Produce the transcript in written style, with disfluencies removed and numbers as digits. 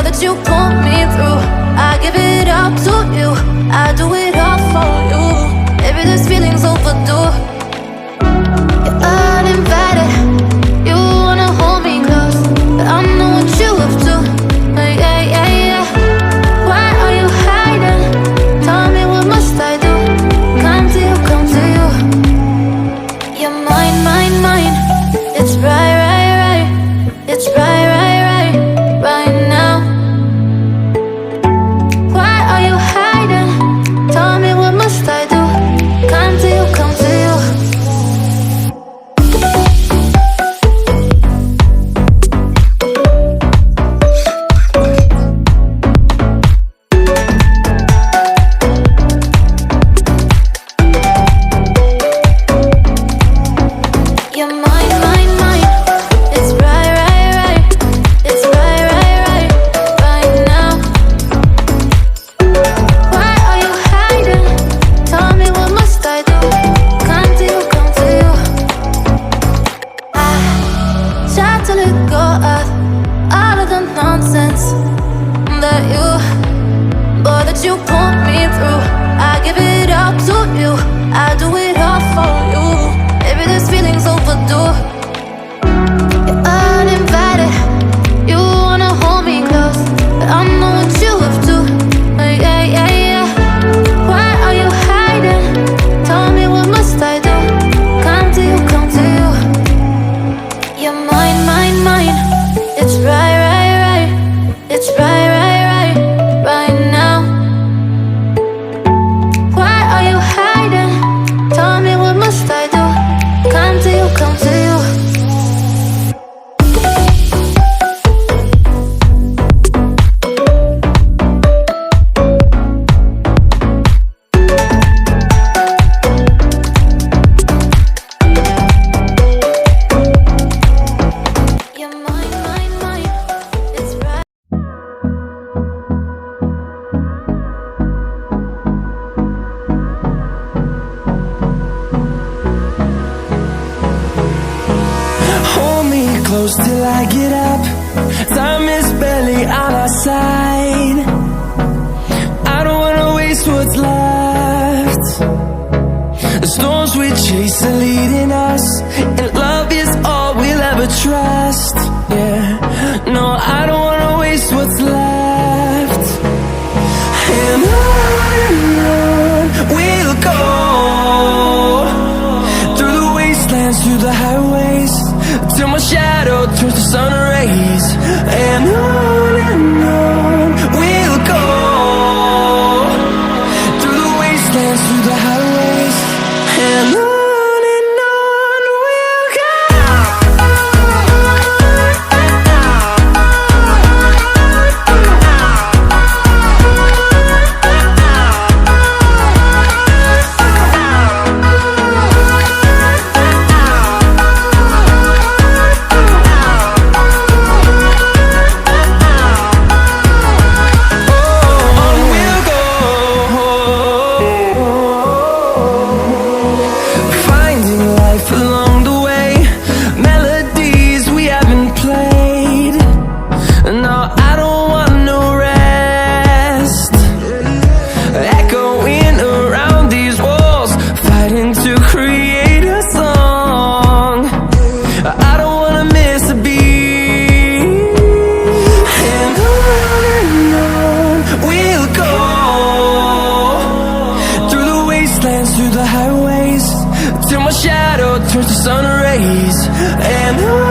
that you pull me through. I give it up to you, I do it all for you. Maybe this feeling's overdue. You're uninvited, you wanna hold me close, but I know what you have to. Yeah, yeah, yeah. Why are you hiding? Tell me, what must I do? Come to you, come to you. You're mine, mine, mine. It's right, right, right. It's right, right, right, right now. Why are you hiding? Tell me, what must I do? Come to you, come to you. You're mine, mine, mine. It's right, right, right. It's right, right, right, right now. Why are you hiding? Tell me, what must I do? Come to you, come to you. I try to let go of all of the nonsense that you pull me through. I give it up to you, I do it all for you. Maybe this feeling's overdue. You're uninvited, you wanna hold me close, but I know what you have to. Yeah, yeah, yeah. Why are you hiding? Tell me, what must I do? Come to you, come to you. You're mine, mine, mine. It's right, right, right. It's right, right, right, right now. Why are you hiding? Tell me, what must I do? Come to you, come to you. You're mine, mine, mine. It's right. Hold me close till I get up. Time is barely on our side. I don't wanna waste what's left. The storms we chase are leading us, and love is all we'll ever trust. Yeah, no, I don't wanna waste what's left. And on we'll go, through the wastelands, through the highways, till my shadow turns to sun rays. And on we'll go, through the wastelands, through the highways, and on we'll go. Finding life along the way, melodies we haven't played. No, I don't want no rest. Echoing around these walls, fighting to create a song. I don't wanna miss a beat. And on we'll go, through the wastelands, through the highways, till my shadow turns to sun rays. And on